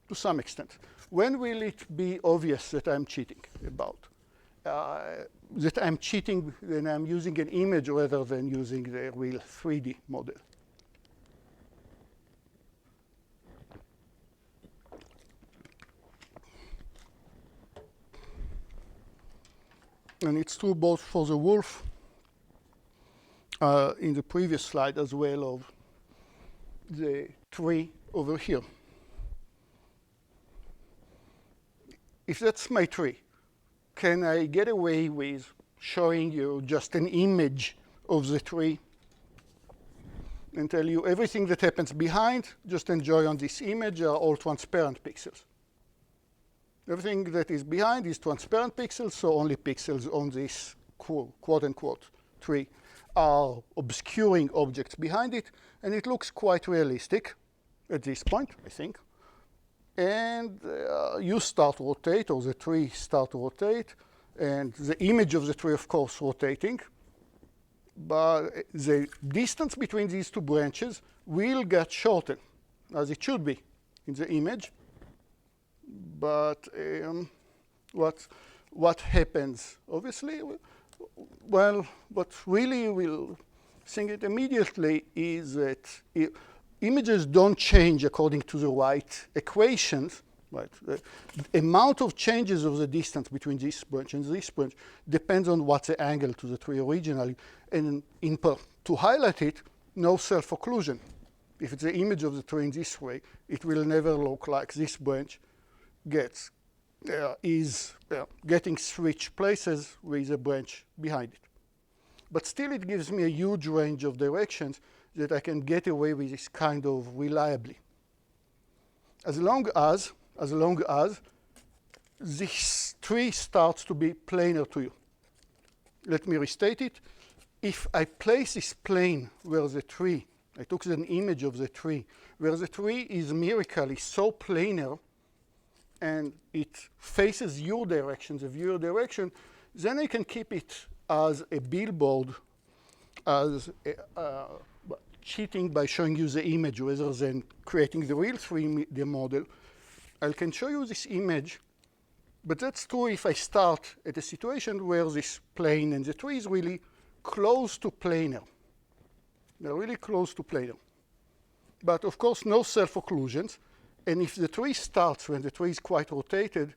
to some extent. When will it be obvious that I'm cheating about? That I'm cheating when I'm using an image rather than using the real 3D model. And it's true both for the wolf in the previous slide as well of the tree over here. If that's my tree, can I get away with showing you just an image of the tree and tell you everything that happens behind, just enjoy on this image, are all transparent pixels? Everything that is behind is transparent pixels, so only pixels on this quote-unquote tree are obscuring objects behind it, and it looks quite realistic at this point, I think. And you start to rotate, or the tree start to rotate, and the image of the tree, of course, rotating. But the distance between these 2 branches will get shortened, as it should be in the image. But what happens? Obviously, well, what really will see it immediately is that images don't change according to the right equations. Right? The amount of changes of the distance between this branch and this branch depends on what's the angle to the tree originally. And to highlight it, no self-occlusion. If it's the image of the tree in this way, it will never look like this branch is getting switched places with a branch behind it. But still, it gives me a huge range of directions that I can get away with this kind of reliably. As long as this tree starts to be planar to you. Let me restate it. If I place this plane where the tree, I took an image of the tree, where the tree is miraculously so planar and it faces your direction, the viewer direction, then I can keep it as a billboard, as cheating by showing you the image rather than creating the real 3D model. I can show you this image, but that's true if I start at a situation where this plane and the tree is really close to planar. They're really close to planar. But of course, no self-occlusions. And if the tree starts when the tree is quite rotated,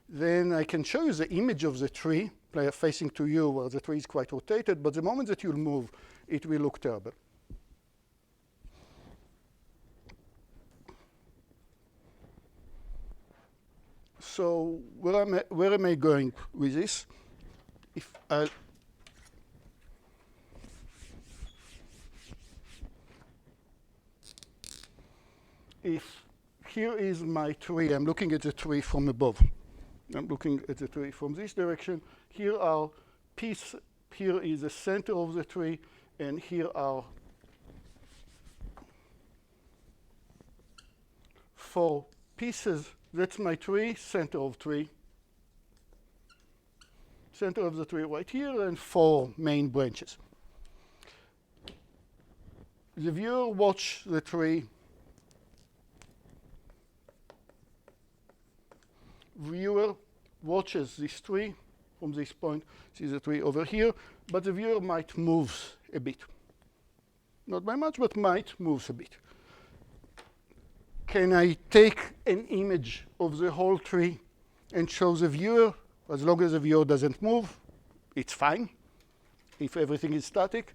then I can show you the image of the tree facing to you where the tree is quite rotated. But the moment that you'll move, it will look terrible. So where am I going with this? If here is my tree, I'm looking at the tree from above. I'm looking at the tree from this direction. Here are pieces. Here is the center of the tree, and here are 4 pieces. That's my tree, center of tree. Center of the tree right here, and 4 main branches. The viewer watches the tree. Viewer watches this tree from this point, sees the tree over here, but the viewer might move a bit. Not by much, but might move a bit. Can I take an image of the whole tree and show the viewer? As long as the viewer doesn't move, it's fine. If everything is static,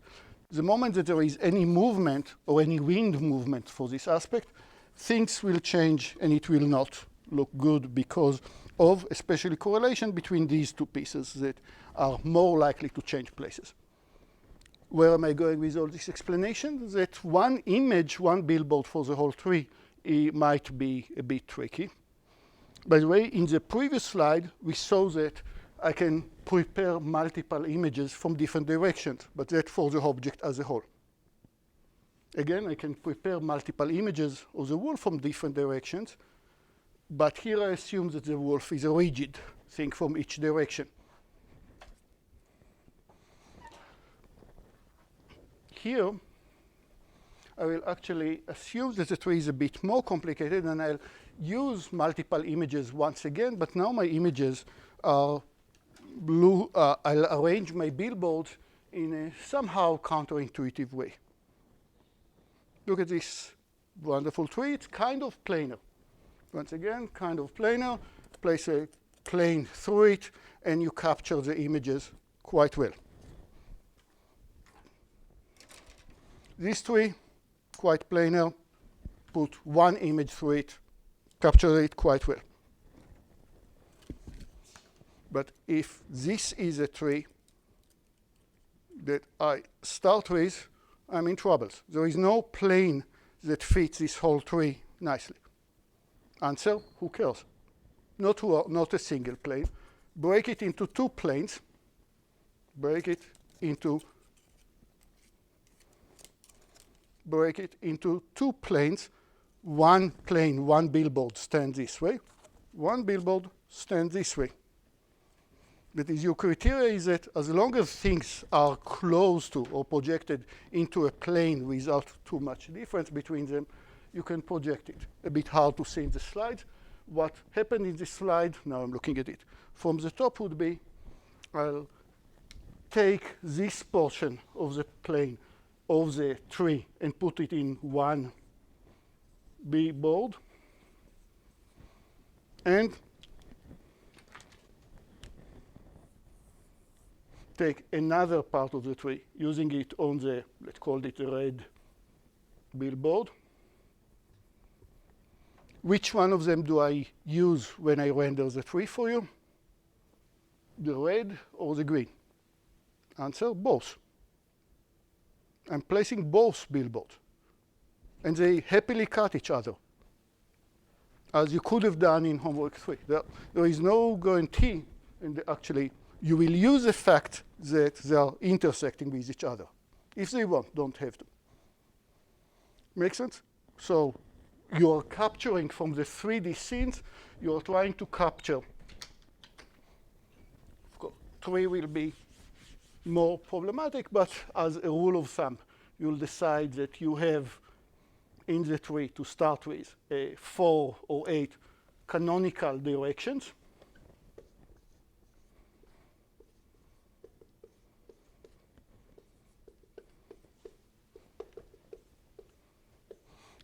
the moment that there is any movement or any wind movement for this aspect, things will change and it will not look good because of especially correlation between these 2 pieces that are more likely to change places. Where am I going with all this explanation? That one image, one billboard for the whole tree, it might be a bit tricky. By the way, in the previous slide, we saw that I can prepare multiple images from different directions, but that's for the object as a whole. Again, I can prepare multiple images of the wolf from different directions, but here I assume that the wolf is a rigid thing from each direction. Here, I will actually assume that the tree is a bit more complicated, and I'll use multiple images once again, but now my images are blue. I'll arrange my billboards in a somehow counterintuitive way. Look at this wonderful tree. It's kind of planar. Once again, kind of planar. Place a plane through it, and you capture the images quite well. This tree, quite planar. Put one image through it, capture it quite well. But if this is a tree that I start with, I'm in trouble. There is no plane that fits this whole tree nicely. Answer, who cares? Not a single plane. Break it into 2 planes. Break it into 2 planes. One plane, one billboard stands this way. One billboard stands this way. That is, your criteria is that as long as things are close to or projected into a plane without too much difference between them, you can project it. A bit hard to see in the slides. What happened in this slide, now I'm looking at it, from the top would be, I'll take this portion of the plane of the tree and put it in one billboard, and take another part of the tree, using it on the, let's call it a red billboard. Which one of them do I use when I render the tree for you? The red or the green? Answer, both. I'm placing both billboards, and they happily cut each other, as you could have done in homework 3. There is no guarantee, and actually, you will use the fact that they are intersecting with each other. If they want, don't have to. Make sense? So you're capturing from the 3D scenes, you're trying to capture. Of course, 3 will be more problematic, but as a rule of thumb, you'll decide that you have in the tree to start with 4 or 8 canonical directions.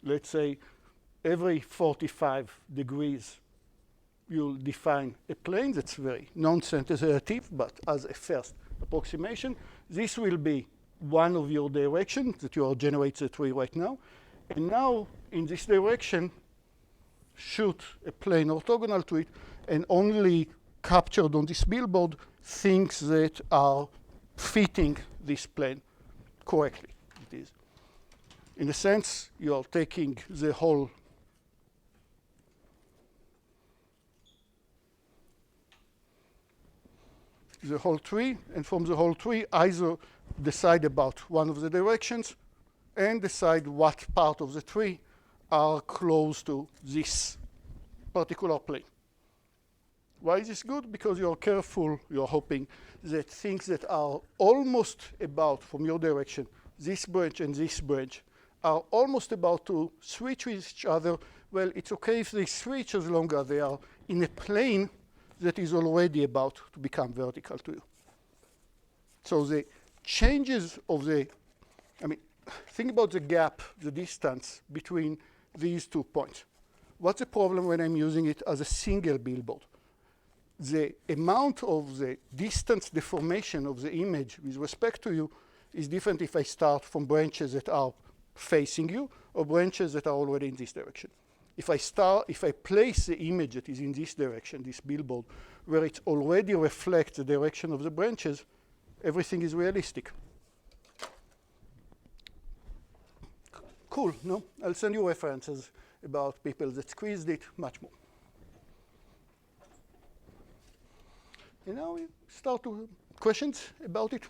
Let's say every 45 degrees, you'll define a plane that's very non-sensitive, but as a first approximation. This will be one of your directions that you are generating the tree right now. And now, in this direction, shoot a plane orthogonal to it and only captured on this billboard things that are fitting this plane correctly. It is. In a sense, you are taking the whole tree, and from the whole tree, either decide about one of the directions and decide what part of the tree are close to this particular plane. Why is this good? Because you're careful, you're hoping that things that are almost about, from your direction, this branch and this branch, are almost about to switch with each other. Well, it's okay if they switch as long as they are in a plane that is already about to become vertical to you. So the changes of the, think about the gap, the distance between these 2 points. What's the problem when I'm using it as a single billboard? The amount of the distance deformation of the image with respect to you is different if I start from branches that are facing you or branches that are already in this direction. If I place the image that is in this direction, this billboard, where it already reflects the direction of the branches, everything is realistic. Cool, no? I'll send you references about people that squeezed it much more. And now we start to questions about it.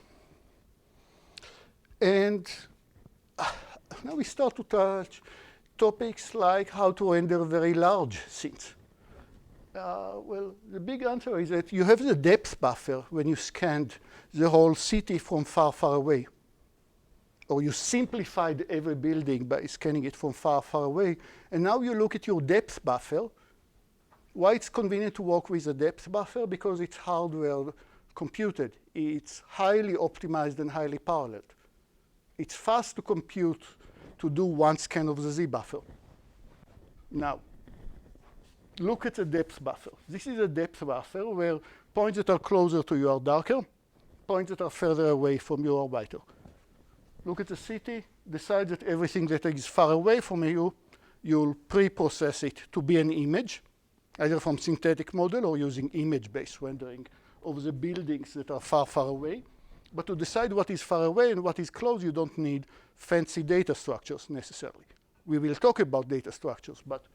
And now we start to touch topics like how to render very large scenes. Well, the big answer is that you have the depth buffer when you scanned the whole city from far, far away. Or you simplified every building by scanning it from far, far away. And now you look at your depth buffer. Why it's convenient to work with a depth buffer? Because it's hardware computed. It's highly optimized and highly paralleled. It's fast to compute to do one scan of the Z buffer. Now, look at the depth buffer. This is a depth buffer where points that are closer to you are darker, points that are further away from you are whiter. Look at the city, decide that everything that is far away from you, you'll pre-process it to be an image, either from synthetic model or using image-based rendering of the buildings that are far, far away. But to decide what is far away and what is close, you don't need fancy data structures necessarily. We will talk about data structures, but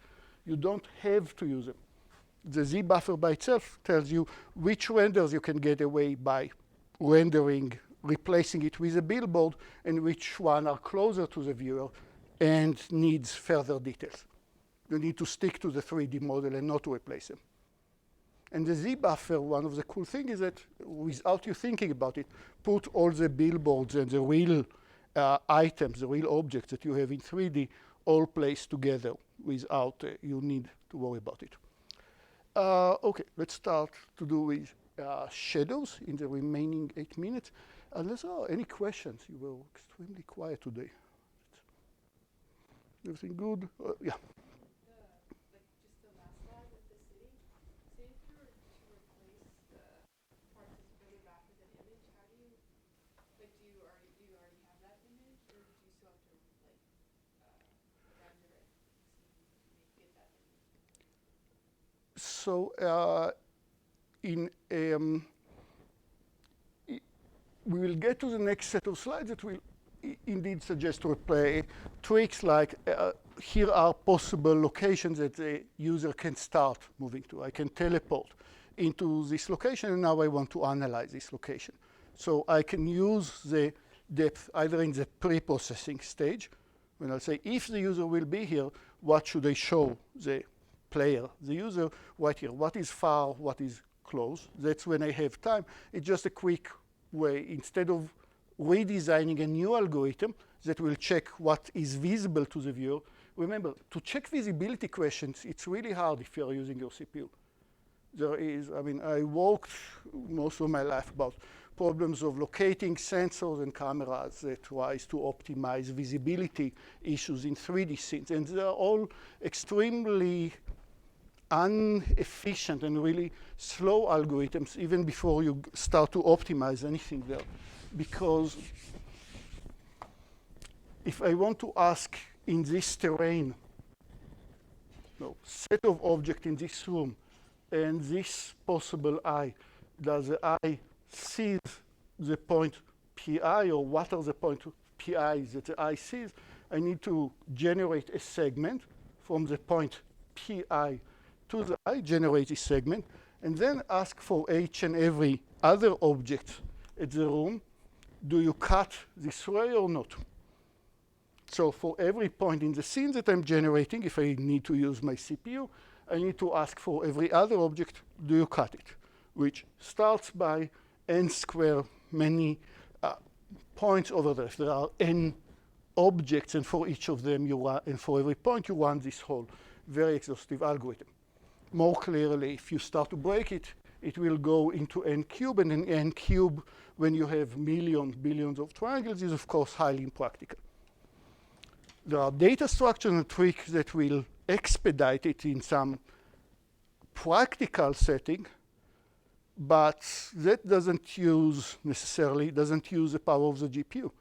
you don't have to use them. The Z buffer by itself tells you which renders you can get away by rendering, replacing it with a billboard, and which one are closer to the viewer and needs further details. You need to stick to the 3D model and not to replace them. And the Z buffer, one of the cool things is that without you thinking about it, put all the billboards and the real items, the real objects that you have in 3D, all placed together without you need to worry about it. OK, let's start to do with shadows in the remaining 8 minutes. Unless there are any questions, you were extremely quiet today. Everything good? Yeah. Just the last slide with the city. Say if you were to replace the parts that's further back with an image, how do you, like, do you already have that image, or do you still have to render it to get that image? So we will get to the next set of slides that will indeed suggest to play tricks like here are possible locations that the user can start moving to. I can teleport into this location, and now I want to analyze this location. So I can use the depth either in the pre-processing stage, when I'll say, if the user will be here, what should I show the player, the user, right here? What is far, what is close? That's when I have time. It's just a quick way, instead of redesigning a new algorithm that will check what is visible to the viewer. Remember, to check visibility questions, it's really hard if you're using your CPU. There is, I worked most of my life about problems of locating sensors and cameras that tries to optimize visibility issues in 3D scenes. And they're all extremely inefficient and really slow algorithms even before you start to optimize anything there. Because if I want to ask in this terrain, set of objects in this room, and this possible eye. Does the eye see the point pi, or what are the point pi that the eye sees? I need to generate a segment from the point pi to the eye, generate a segment, and then ask for each and every other object at the room, do you cut this way or not? So for every point in the scene that I'm generating, if I need to use my CPU, I need to ask for every other object, do you cut it? Which starts by n square many points over there. If there are n objects, and for each of them, and for every point, you run this whole very exhaustive algorithm. More clearly, if you start to break it, it will go into n cube, and an n cube, when you have millions, billions of triangles, is of course highly impractical. There are data structures and tricks that will expedite it in some practical setting, but that doesn't necessarily use the power of the GPU.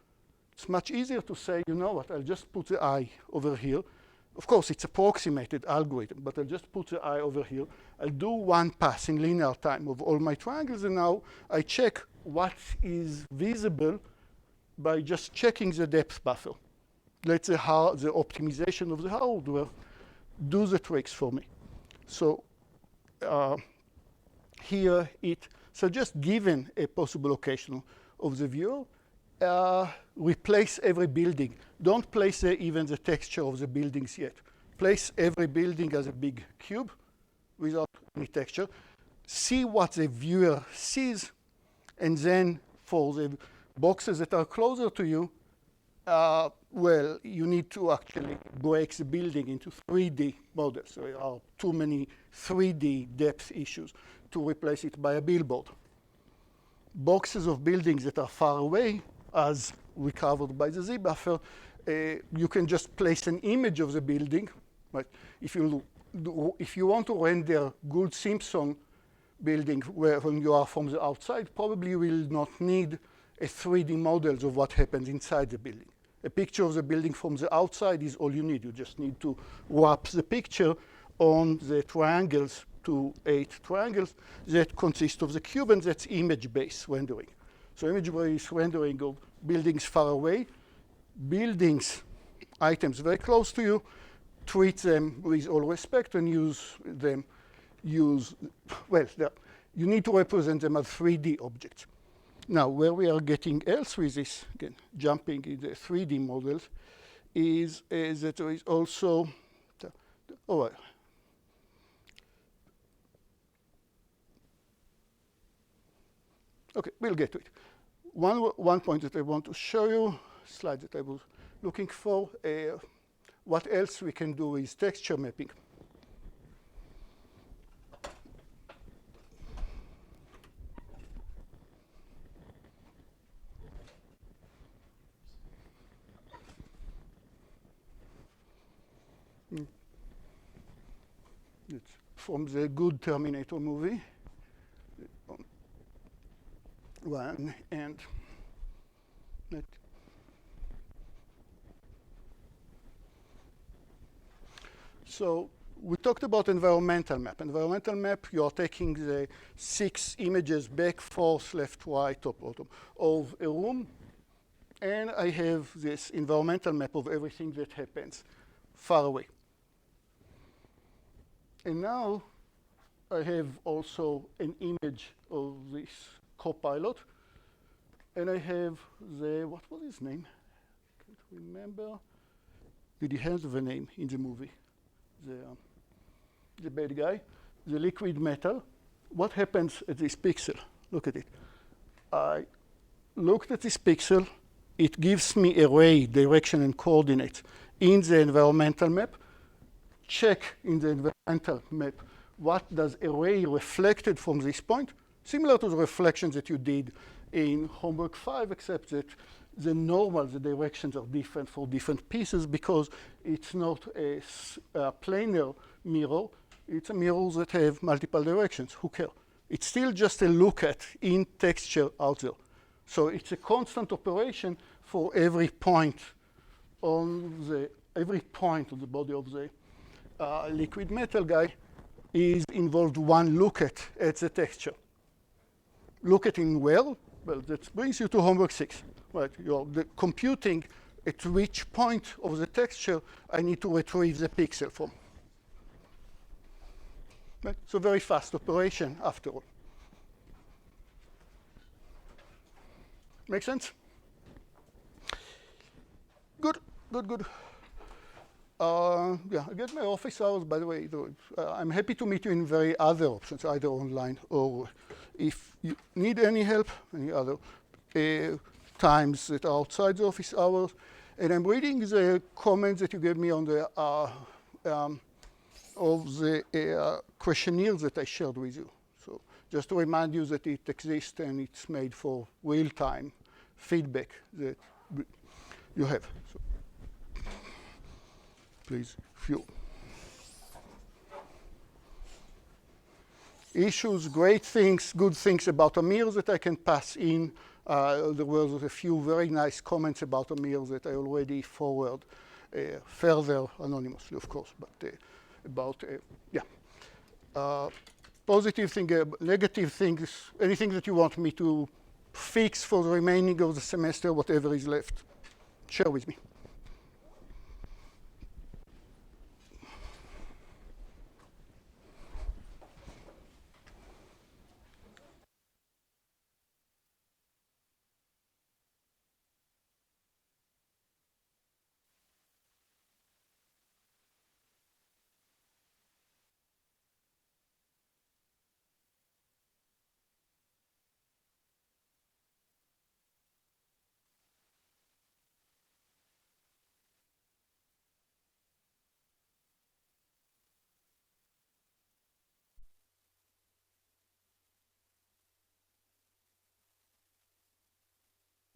It's much easier to say, you know what, I'll just put the eye over here. Of course, it's approximated algorithm, but I'll just put the eye over here. I'll do one pass in linear time of all my triangles, and now I check what is visible by just checking the depth buffer. Let the optimization of the hardware do the tricks for me. So here it suggests, given a possible location of the viewer, replace every building. Don't place even the texture of the buildings yet. Place every building as a big cube without any texture. See what the viewer sees, and then for the boxes that are closer to you, well, you need to actually break the building into 3D models. So there are too many 3D depth issues to replace it by a billboard. Boxes of buildings that are far away, as recovered by the Z-buffer, you can just place an image of the building. Right? If you want to render Gould-Simpson building when you are from the outside, probably you will not need a 3D models of what happens inside the building. A picture of the building from the outside is all you need. You just need to wrap the picture on the triangles, to 8 triangles that consist of the cube, and that's image-based rendering. So image-based rendering of buildings far away, buildings, items very close to you, treat them with all respect and you need to represent them as 3D objects. Now, where we are getting else with this, again, jumping in the 3D models, is that there is also, okay, we'll get to it. One point that I want to show you, slide that I was looking for, what else we can do is texture mapping. It's from the good Terminator movie. One and that. So we talked about environmental map. Environmental map, you are taking the 6 images back, forth, left, right, top, bottom of a room, and I have this environmental map of everything that happens far away. And now I have also an image of this copilot, and I have what was his name? Can't remember. Did he have a name in the movie? The bad guy, the liquid metal. What happens at this pixel? Look at it. I looked at this pixel. It gives me array, direction, and coordinates in the environmental map. Check in the environmental map what does array reflected from this point, similar to the reflections that you did in homework 5, except that the directions are different for different pieces because it's not a planar mirror. It's a mirror that have multiple directions. Who cares? It's still just a look at in texture out there. So it's a constant operation for every point on the body of the liquid metal guy. is involved one look at the texture. Look at it well, that brings you to homework 6. Right, you're computing at which point of the texture I need to retrieve the pixel from. Right? So very fast operation after all. Make sense? Good, good, good. Yeah, I get my office hours, by the way. I'm happy to meet you in very other options, either online or if you need any help, any other times that are outside the office hours. And I'm reading the comments that you gave me on the questionnaire that I shared with you. So just to remind you that it exists and it's made for real-time feedback that you have. So please, few. Issues, great things, good things about Amir that I can pass in. There was a few very nice comments about Amir that I already forward further, anonymously, of course, but about, yeah. Positive thing, negative things, anything that you want me to fix for the remaining of the semester, whatever is left, share with me.